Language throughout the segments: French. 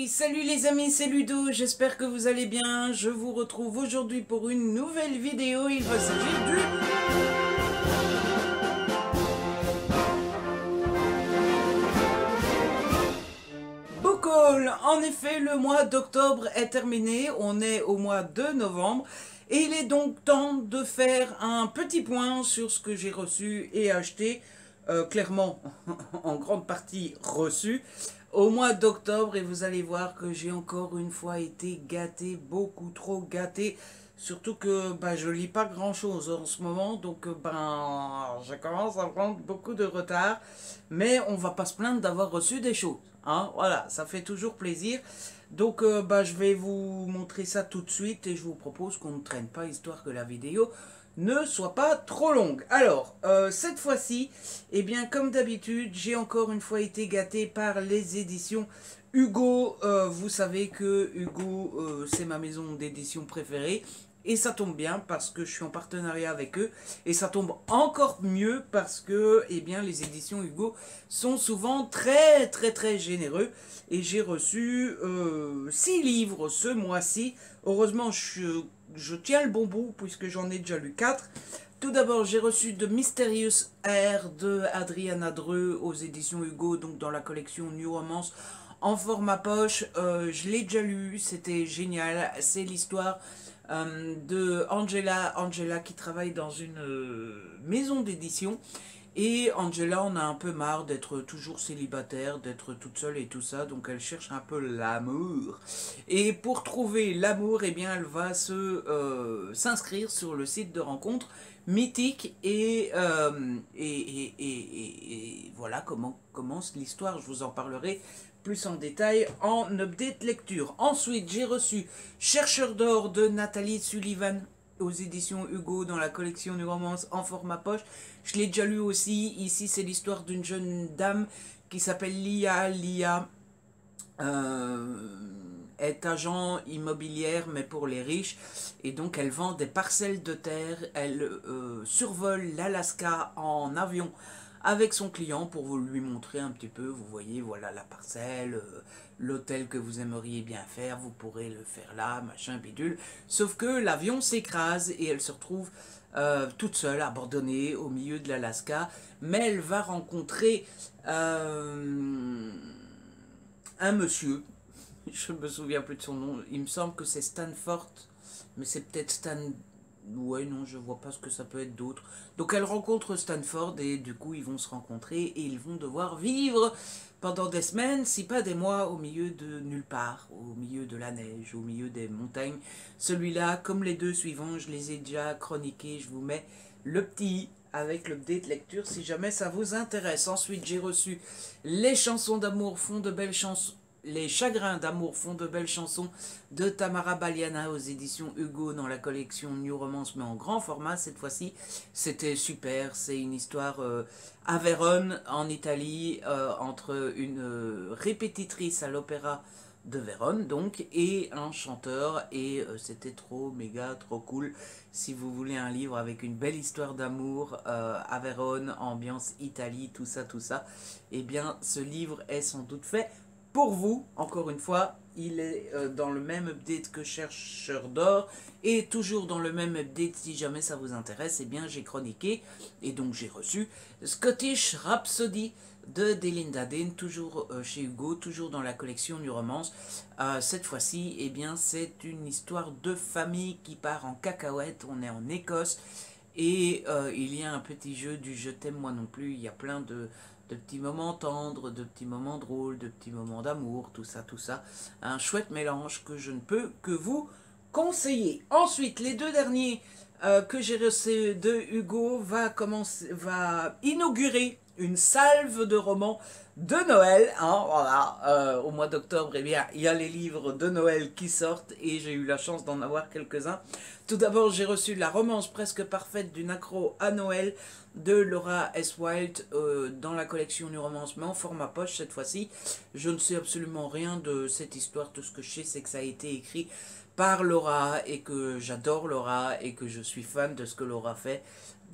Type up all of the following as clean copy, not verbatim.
Hey, salut les amis, c'est Ludo, j'espère que vous allez bien. Je vous retrouve aujourd'hui pour une nouvelle vidéo. Il va s'agir du Book Haul. En effet, le mois d'octobre est terminé, on est au mois de novembre. Et il est donc temps de faire un petit point sur ce que j'ai reçu et acheté, clairement en grande partie reçu, au mois d'octobre. Et vous allez voir que j'ai encore une fois été gâté, beaucoup trop gâté. Surtout que je lis pas grand chose en ce moment, donc je commence à prendre beaucoup de retard. Mais on va pas se plaindre d'avoir reçu des choses. Hein, voilà, ça fait toujours plaisir. Donc je vais vous montrer ça tout de suite et je vous propose qu'on ne traîne pas, histoire que la vidéo ne soit pas trop longue. Alors, cette fois-ci, eh bien, comme d'habitude, j'ai encore une fois été gâté par les éditions Hugo. Vous savez que Hugo, c'est ma maison d'édition préférée. Et ça tombe bien parce que je suis en partenariat avec eux. Et ça tombe encore mieux parce que les éditions Hugo sont souvent très très très généreux. Et j'ai reçu 6 livres ce mois-ci. Heureusement, je tiens le bon bout puisque j'en ai déjà lu 4. Tout d'abord, j'ai reçu The Mysterious Air de Adriana Dreux aux éditions Hugo, donc dans la collection New Romance en format poche. Je l'ai déjà lu, c'était génial. C'est l'histoire de Angela qui travaille dans une maison d'édition. Et Angela en a un peu marre d'être toujours célibataire, d'être toute seule et tout ça, donc elle cherche un peu l'amour. Et pour trouver l'amour, elle va s'inscrire sur le site de rencontre mythique et voilà comment commence l'histoire. Je vous en parlerai plus en détail en update lecture. Ensuite, j'ai reçu Chercheur d'or de Nathalie Sullivan aux éditions Hugo dans la collection du romance en format poche. Je l'ai déjà lu aussi. Ici, c'est l'histoire d'une jeune dame qui s'appelle Lia. Lia est agent immobilière, mais pour les riches. Et donc, elle vend des parcelles de terre. Elle survole l'Alaska en avion avec son client pour vous lui montrer un petit peu. Vous voyez, voilà la parcelle, l'hôtel que vous aimeriez bien faire, vous pourrez le faire là, machin, bidule. Sauf que l'avion s'écrase et elle se retrouve toute seule, abandonnée au milieu de l'Alaska. Mais elle va rencontrer un monsieur, je me souviens plus de son nom, il me semble que c'est Stanford, mais c'est peut-être Stan... Ouais, non, je vois pas ce que ça peut être d'autre. Donc elle rencontre Stanford et du coup ils vont se rencontrer et ils vont devoir vivre pendant des semaines, si pas des mois, au milieu de nulle part, au milieu de la neige, au milieu des montagnes. Celui-là, comme les deux suivants, je les ai déjà chroniqués, je vous mets le petit avec l'update lecture si jamais ça vous intéresse. Ensuite, j'ai reçu Les chansons d'amour font de belles chansons. Les chagrins d'amour font de belles chansons de Tamara Baliana aux éditions Hugo dans la collection New Romance, mais en grand format cette fois-ci. C'était super, c'est une histoire à Vérone en Italie entre une répétitrice à l'opéra de Vérone donc et un chanteur, et c'était trop méga trop cool. Si vous voulez un livre avec une belle histoire d'amour à Vérone, ambiance Italie, tout ça, ce livre est sans doute fait pour vous. Encore une fois, il est dans le même update que Chercheur d'or et toujours dans le même update. Si jamais ça vous intéresse, j'ai chroniqué et donc j'ai reçu Scottish Rhapsody de Delinda Dane, toujours chez Hugo, toujours dans la collection New Romance. Cette fois-ci, c'est une histoire de famille qui part en cacahuète. On est en Écosse et il y a un petit jeu du je t'aime moi non plus. Il y a plein de petits moments tendres, de petits moments drôles, de petits moments d'amour, tout ça. Un chouette mélange que je ne peux que vous conseiller. Ensuite, les deux derniers que j'ai reçus de Hugo va inaugurer une salve de romans de Noël. Hein, voilà, au mois d'octobre, il y a les livres de Noël qui sortent et j'ai eu la chance d'en avoir quelques-uns. Tout d'abord, j'ai reçu La romance presque parfaite d'une accro à Noël de Laura S. Wilde dans la collection New Romance, mais en format poche cette fois-ci. Je ne sais absolument rien de cette histoire. Tout ce que je sais, c'est que ça a été écrit par Laura et que j'adore Laura et que je suis fan de ce que Laura fait.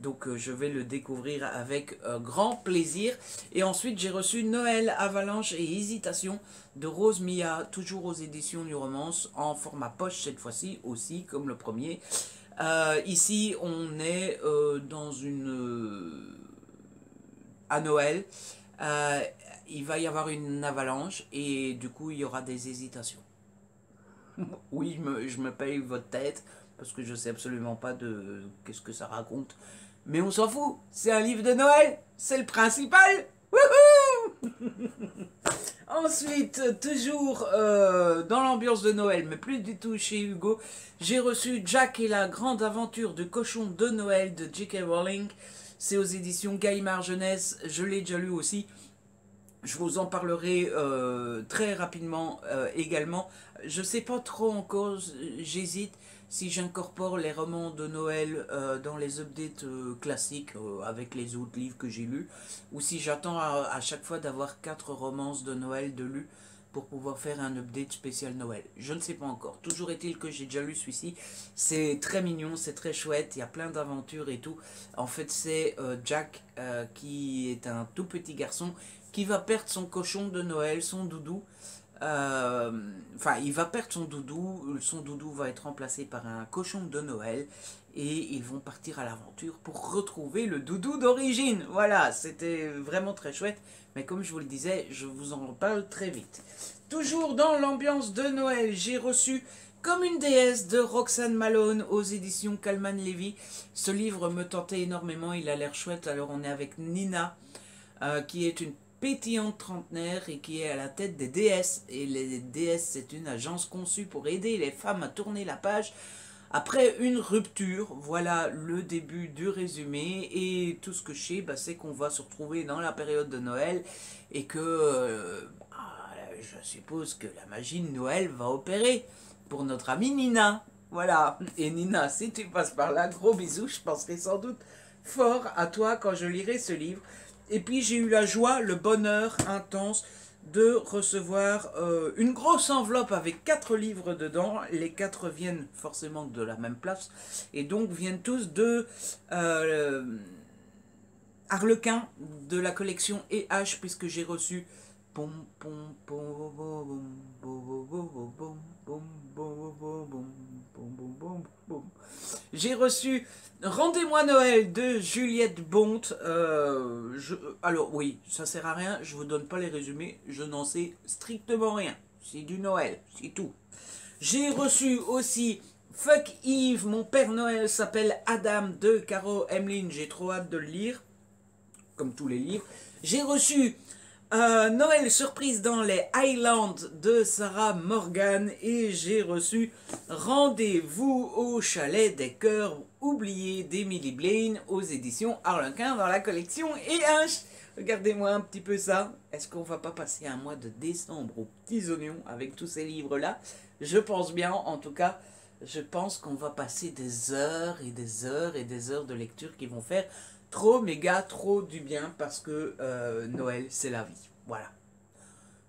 Donc je vais le découvrir avec grand plaisir. Et ensuite j'ai reçu Noël, Avalanche et Hésitation de Rose Mia, toujours aux éditions du Romance, en format poche cette fois-ci aussi, comme le premier. Ici on est dans à Noël. Euh, il va y avoir une avalanche et du coup il y aura des hésitations. Oui, je me paye votre tête parce que je sais absolument pas de qu'est-ce que ça raconte. Mais on s'en fout, c'est un livre de Noël, c'est le principal. Wouhou! Ensuite, toujours dans l'ambiance de Noël, mais plus du tout chez Hugo, j'ai reçu Jack et la grande aventure de cochon de Noël de J.K. Rowling. C'est aux éditions Gallimard Jeunesse, je l'ai déjà lu aussi. Je vous en parlerai très rapidement également. Je sais pas trop encore, j'hésite si j'incorpore les romans de Noël dans les updates classiques avec les autres livres que j'ai lus, ou si j'attends à chaque fois d'avoir 4 romances de Noël de lus pour pouvoir faire un update spécial Noël. Je ne sais pas encore. Toujours est-il que j'ai déjà lu celui-ci. C'est très mignon, c'est très chouette, il y a plein d'aventures et tout. En fait, c'est Jack qui est un tout petit garçon qui va perdre son cochon de Noël, son doudou. Enfin, il va perdre son doudou va être remplacé par un cochon de Noël et ils vont partir à l'aventure pour retrouver le doudou d'origine. Voilà, c'était vraiment très chouette, mais comme je vous le disais, je vous en reparle très vite. Toujours dans l'ambiance de Noël, j'ai reçu Comme une déesse de Roxane Malone aux éditions Calman Levy. Ce livre me tentait énormément, il a l'air chouette. Alors on est avec Nina, qui est une pétillante trentenaire et qui est à la tête des DS. Et les DS, c'est une agence conçue pour aider les femmes à tourner la page après une rupture. Voilà le début du résumé. Et tout ce que je sais, c'est qu'on va se retrouver dans la période de Noël et que je suppose que la magie de Noël va opérer pour notre amie Nina. Voilà. Et Nina, si tu passes par là, gros bisous, je penserai sans doute fort à toi quand je lirai ce livre. Et puis j'ai eu la joie, le bonheur intense de recevoir une grosse enveloppe avec 4 livres dedans. Les 4 viennent forcément de la même place et donc viennent tous de Harlequin de la collection EH, puisque j'ai reçu j'ai reçu Rendez-moi Noël de Juliette Bonte. Alors oui, ça sert à rien, je vous donne pas les résumés, je n'en sais strictement rien. C'est du Noël, c'est tout. J'ai reçu aussi Fuck Eve, mon Père Noël s'appelle Adam de Caro Emmeline. J'ai trop hâte de le lire, comme tous les livres. J'ai reçu Noël surprise dans les Highlands de Sarah Morgan et j'ai reçu Rendez-vous au chalet des cœurs oubliés d'Emily Blaine aux éditions Harlequin dans la collection EH. Regardez-moi un petit peu ça. Est-ce qu'on va pas passer un mois de décembre aux petits oignons avec tous ces livres-là? Je pense bien, en tout cas, je pense qu'on va passer des heures et des heures et des heures de lecture qui vont faire trop méga trop du bien parce que Noël c'est la vie. Voilà.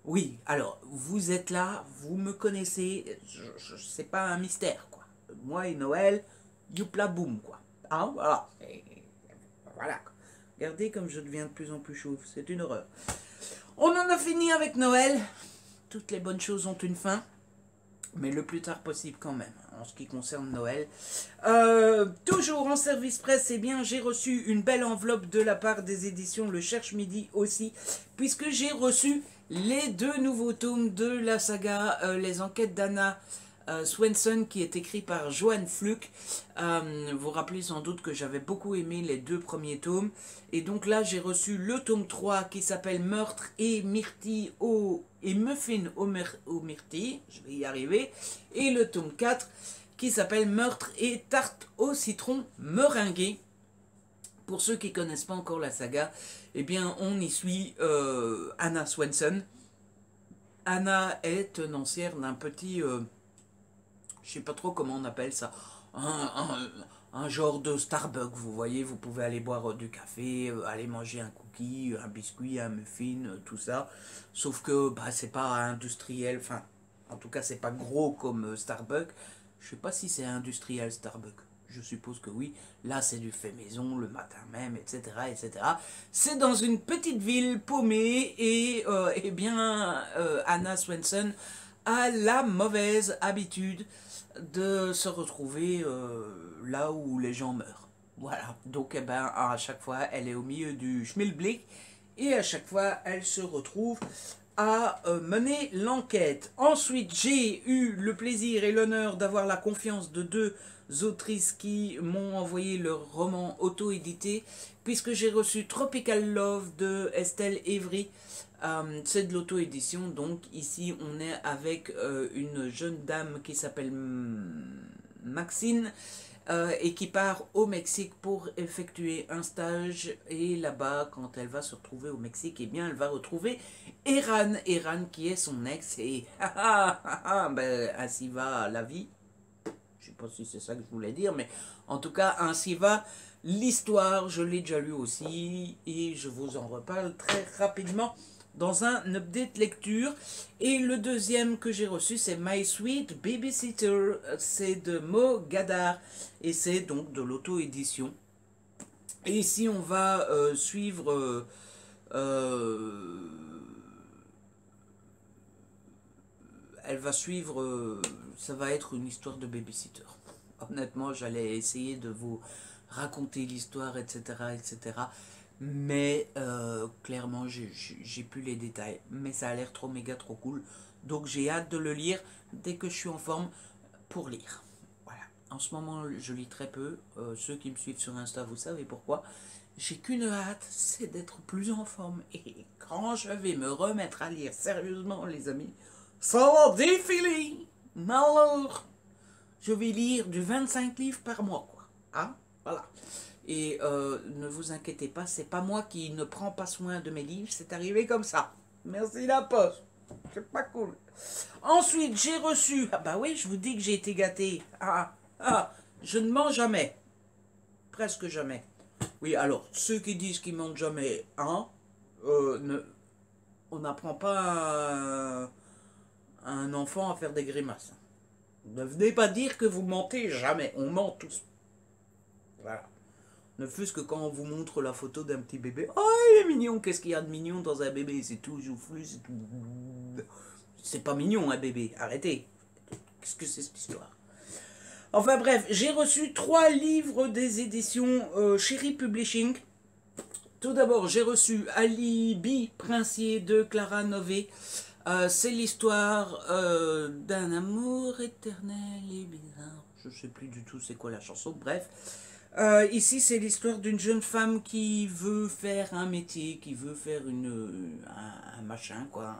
Oui, alors vous êtes là, vous me connaissez, c'est pas un mystère quoi. Moi et Noël, youpla boum quoi. Hein, voilà. Voilà. Regardez comme je deviens de plus en plus chauve, c'est une horreur. On en a fini avec Noël. Toutes les bonnes choses ont une fin, mais le plus tard possible quand même, en ce qui concerne Noël. Toujours en service presse, eh bien, j'ai reçu une belle enveloppe de la part des éditions Le Cherche Midi aussi, puisque j'ai reçu les 2 nouveaux tomes de la saga Les Enquêtes d'Anna Swenson, qui est écrit par Joanne Fluck. Vous vous rappelez sans doute que j'avais beaucoup aimé les 2 premiers tomes. Et donc là, j'ai reçu le tome 3 qui s'appelle Meurtre et myrtille et muffin au myrtille. Je vais y arriver. Et le tome 4 qui s'appelle Meurtre et tarte au citron meringuée. Pour ceux qui ne connaissent pas encore la saga, eh bien, on y suit Anna Swenson. Anna est tenancière d'un petit... je sais pas trop comment on appelle ça, un genre de Starbucks, vous voyez, vous pouvez aller boire du café, aller manger un cookie, un biscuit, un muffin, tout ça, sauf que c'est pas industriel, enfin, en tout cas c'est pas gros comme Starbucks, je sais pas si c'est industriel Starbucks, je suppose que oui. Là, c'est du fait maison, le matin même, etc. etc. C'est dans une petite ville paumée et eh bien, Anna Swenson a la mauvaise habitude de se retrouver là où les gens meurent. Voilà, donc eh ben, à chaque fois, elle est au milieu du schmilblick et à chaque fois, elle se retrouve à mener l'enquête. Ensuite, j'ai eu le plaisir et l'honneur d'avoir la confiance de deux autrices qui m'ont envoyé leur roman auto-édité, puisque j'ai reçu Tropical Love de Estelle Évry. C'est de l'auto-édition, donc ici on est avec une jeune dame qui s'appelle Maxine, et qui part au Mexique pour effectuer un stage. Et là-bas, quand elle va se retrouver au Mexique, eh bien, elle va retrouver Eran. Eran qui est son ex. Et ben, ainsi va la vie. Je sais pas si c'est ça que je voulais dire, mais en tout cas, ainsi va l'histoire. Je l'ai déjà lu aussi et je vous en reparle très rapidement dans un update lecture. Et le deuxième que j'ai reçu, c'est My Sweet Babysitter. C'est de Mo Gadar et c'est donc de l'auto-édition. Et ici, on va suivre... elle va suivre... ça va être une histoire de babysitter. Honnêtement, j'allais essayer de vous raconter l'histoire, etc., etc. Mais clairement, j'ai plus les détails. Mais ça a l'air trop méga, trop cool. Donc j'ai hâte de le lire dès que je suis en forme pour lire. Voilà. En ce moment, je lis très peu. Ceux qui me suivent sur Insta, vous savez pourquoi. J'ai qu'une hâte, c'est d'être plus en forme. Et quand je vais me remettre à lire sérieusement, les amis, ça va défiler. Alors, je vais lire du 25 livres par mois, quoi. Hein? Voilà. Et ne vous inquiétez pas, c'est pas moi qui ne prends pas soin de mes livres, c'est arrivé comme ça. Merci la poste. C'est pas cool. Ensuite, j'ai reçu... Ah bah oui, je vous dis que j'ai été gâté. Je ne mens jamais. Presque jamais. Oui, alors, ceux qui disent qu'ils mentent jamais, on n'apprend pas un enfant à faire des grimaces. Ne venez pas dire que vous mentez jamais. On ment tous. Voilà. Ne fût-ce que quand on vous montre la photo d'un petit bébé. Oh, il est mignon. Qu'est-ce qu'il y a de mignon dans un bébé? C'est tout joufflu, c'est tout... C'est pas mignon, un bébé. Arrêtez. Qu'est-ce que c'est cette histoire? Enfin bref, j'ai reçu 3 livres des éditions Chéri Publishing. Tout d'abord, j'ai reçu Alibi Princier de Clara Nové. C'est l'histoire d'un amour éternel et bizarre. Je sais plus du tout c'est quoi la chanson, bref. Ici, c'est l'histoire d'une jeune femme qui veut faire un métier, qui veut faire un machin, quoi,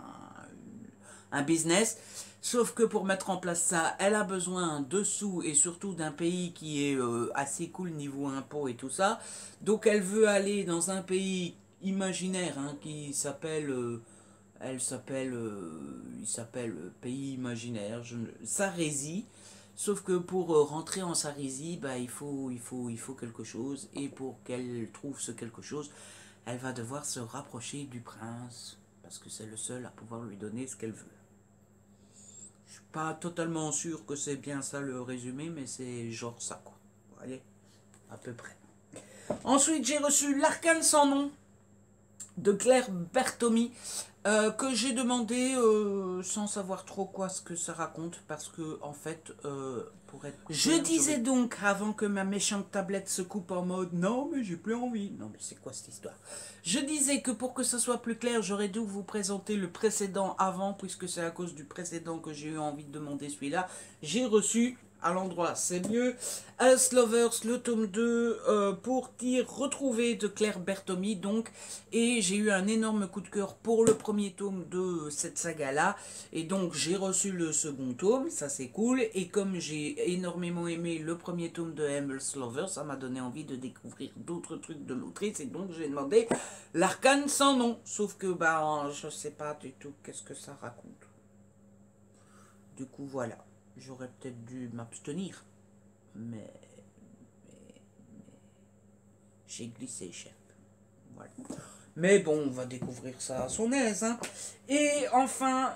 un business. Sauf que pour mettre en place ça, elle a besoin de sous et surtout d'un pays qui est assez cool niveau impôts et tout ça. Donc elle veut aller dans un pays imaginaire qui s'appelle... il s'appelle Pays Imaginaire, Sarésie. Sauf que pour rentrer en Sarésie, bah, il faut quelque chose. Et pour qu'elle trouve ce quelque chose, elle va devoir se rapprocher du prince. Parce que c'est le seul à pouvoir lui donner ce qu'elle veut. Je suis pas totalement sûr que c'est bien ça le résumé, mais c'est genre ça, quoi. Vous voyez, à peu près. Ensuite, j'ai reçu L'Arcane sans nom de Claire Bertomy, que j'ai demandé sans savoir trop quoi ce que ça raconte, parce que en fait, pour être... Je disais donc, avant que ma méchante tablette se coupe en mode « Non, mais j'ai plus envie ». Non, mais c'est quoi cette histoire? Je disais que pour que ce soit plus clair, j'aurais dû vous présenter le précédent avant, puisque c'est à cause du précédent que j'ai eu envie de demander celui-là. J'ai reçu... à l'endroit, c'est mieux. Us Lovers, le tome 2, pour t'y retrouver de Claire Bertomy, donc. Et j'ai eu un énorme coup de cœur pour le premier tome de cette saga-là. Et donc, j'ai reçu le second tome, ça c'est cool. Et comme j'ai énormément aimé le premier tome de Us Lovers, ça m'a donné envie de découvrir d'autres trucs de l'autrice. Et donc, j'ai demandé L'Arcane sans nom. Sauf que, bah, je sais pas du tout qu'est-ce que ça raconte. Du coup, voilà. J'aurais peut-être dû m'abstenir, mais j'ai glissé, chef. Voilà. Mais bon, on va découvrir ça à son aise. Hein. Et enfin,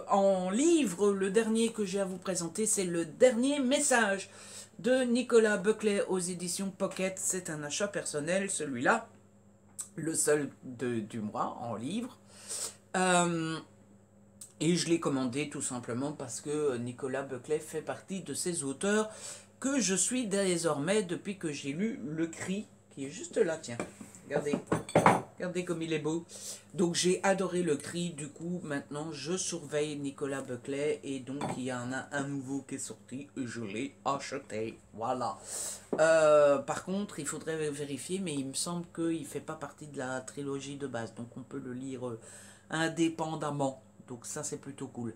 en livre, le dernier que j'ai à vous présenter, c'est le dernier message de Nicolas Buckley aux éditions Pocket. C'est un achat personnel, celui-là, le seul du mois en livre. Et je l'ai commandé tout simplement parce que Nicolas Buckley fait partie de ces auteurs que je suis désormais depuis que j'ai lu Le Cri, qui est juste là, tiens. Regardez, regardez comme il est beau. Donc j'ai adoré Le Cri, du coup maintenant je surveille Nicolas Buckley et donc il y en a un nouveau qui est sorti et je l'ai acheté. Voilà. Par contre, il faudrait vérifier, mais il me semble qu'il ne fait pas partie de la trilogie de base, donc on peut le lire indépendamment. Donc ça c'est plutôt cool.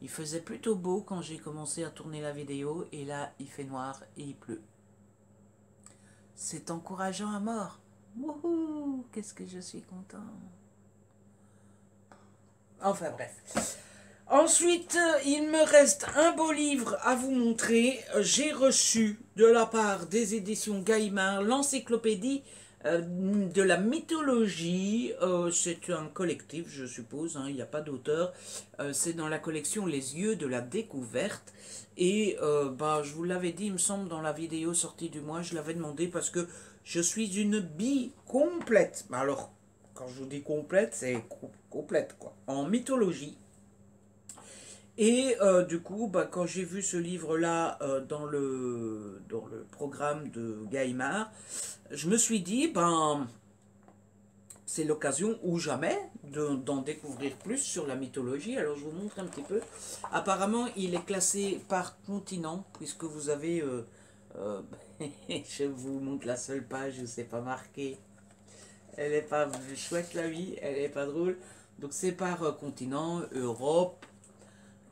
Il faisait plutôt beau quand j'ai commencé à tourner la vidéo et là il fait noir et il pleut. C'est encourageant à mort. Wouhou, qu'est-ce que je suis content. Enfin bref. Ensuite, il me reste un beau livre à vous montrer. J'ai reçu de la part des éditions Gallimard l'encyclopédie de la mythologie. C'est un collectif, je suppose, hein, il n'y a pas d'auteur. C'est dans la collection Les Yeux de la Découverte. Et je vous l'avais dit, il me semble, dans la vidéo sortie du mois, je l'avais demandé parce que je suis une bille complète. Alors, quand je vous dis complète, c'est complète, quoi. En mythologie. Et du coup, quand j'ai vu ce livre-là dans le programme de Gallimard, je me suis dit, c'est l'occasion ou jamais d'en découvrir plus sur la mythologie. Alors je vous montre un petit peu. Apparemment, il est classé par continent, puisque vous avez... je vous montre la seule page où c'est pas marqué. Elle est pas chouette la vie, elle est pas drôle. Donc c'est par continent, Europe.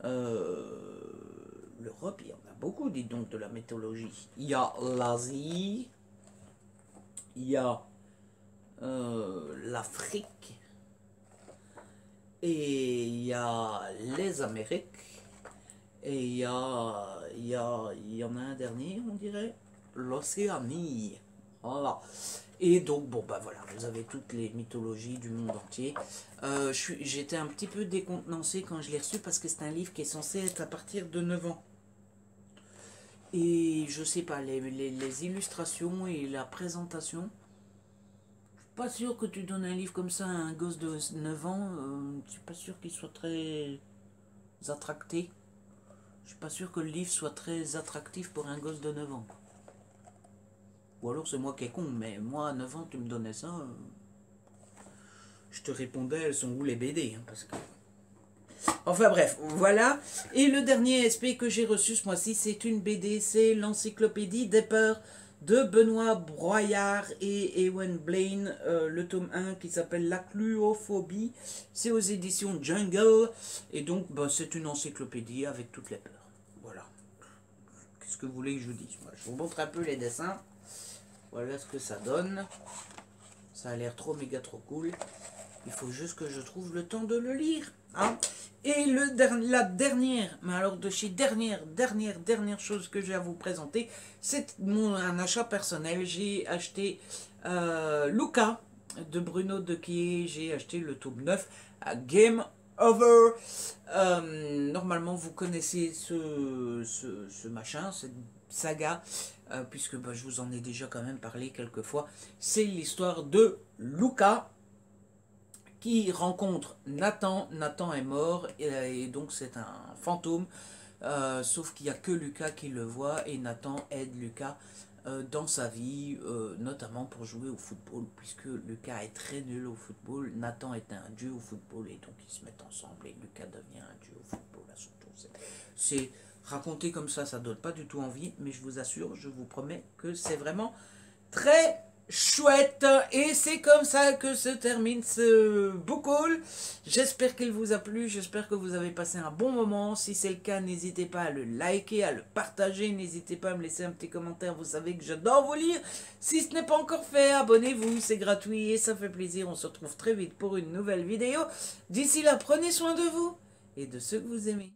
L'Europe, il y en a beaucoup, dites donc, de la mythologie. Il y a l'Asie, il y a l'Afrique, et il y a les Amériques, et il y en a un dernier, on dirait, l'Océanie. Voilà. Et donc, voilà, vous avez toutes les mythologies du monde entier. J'étais un petit peu décontenancé quand je l'ai reçu parce que c'est un livre qui est censé être à partir de 9 ans. Et je sais pas, les illustrations et la présentation, je suis pas sûr que tu donnes un livre comme ça à un gosse de 9 ans, je suis pas sûr qu'il soit très attracté. Je suis pas sûr que le livre soit très attractif pour un gosse de 9 ans. Ou alors c'est moi qui est con, mais moi à 9 ans tu me donnais ça, je te répondais elles sont où les BD, hein, parce que... Enfin bref, voilà. Et le dernier SP que j'ai reçu ce mois-ci, c'est une BD, c'est l'encyclopédie des peurs de Benoît Broyard et Ewen Blaine, le tome 1 qui s'appelle La Cluophobie, c'est aux éditions Jungle, et donc c'est une encyclopédie avec toutes les peurs. Voilà. Qu'est-ce que vous voulez que je vous dise? Je vous montre un peu les dessins. Voilà ce que ça donne. Ça a l'air trop méga trop cool. Il faut juste que je trouve le temps de le lire. Hein. Et la dernière, mais alors de chez dernière chose que j'ai à vous présenter, c'est un achat personnel. J'ai acheté Luca de Bruno Dequier. J'ai acheté le tome 9 à Game Over. Normalement, vous connaissez ce machin, cette saga, puisque je vous en ai déjà quand même parlé quelques fois. C'est l'histoire de Luca qui rencontre Nathan. Nathan est mort et donc c'est un fantôme, sauf qu'il n'y a que Lucas qui le voit et Nathan aide Lucas dans sa vie, notamment pour jouer au football, puisque Lucas est très nul au football. Nathan est un dieu au football et donc ils se mettent ensemble et Lucas devient un dieu au football à son tour. C'est raconté comme ça donne pas du tout envie, mais je vous assure, je vous promets que c'est vraiment très chouette. Et c'est comme ça que se termine ce book haul. J'espère qu'il vous a plu, j'espère que vous avez passé un bon moment. Si c'est le cas, n'hésitez pas à le liker, à le partager, n'hésitez pas à me laisser un petit commentaire, vous savez que j'adore vous lire. Si ce n'est pas encore fait, abonnez-vous, c'est gratuit et ça fait plaisir. On se retrouve très vite pour une nouvelle vidéo. D'ici là, prenez soin de vous et de ceux que vous aimez.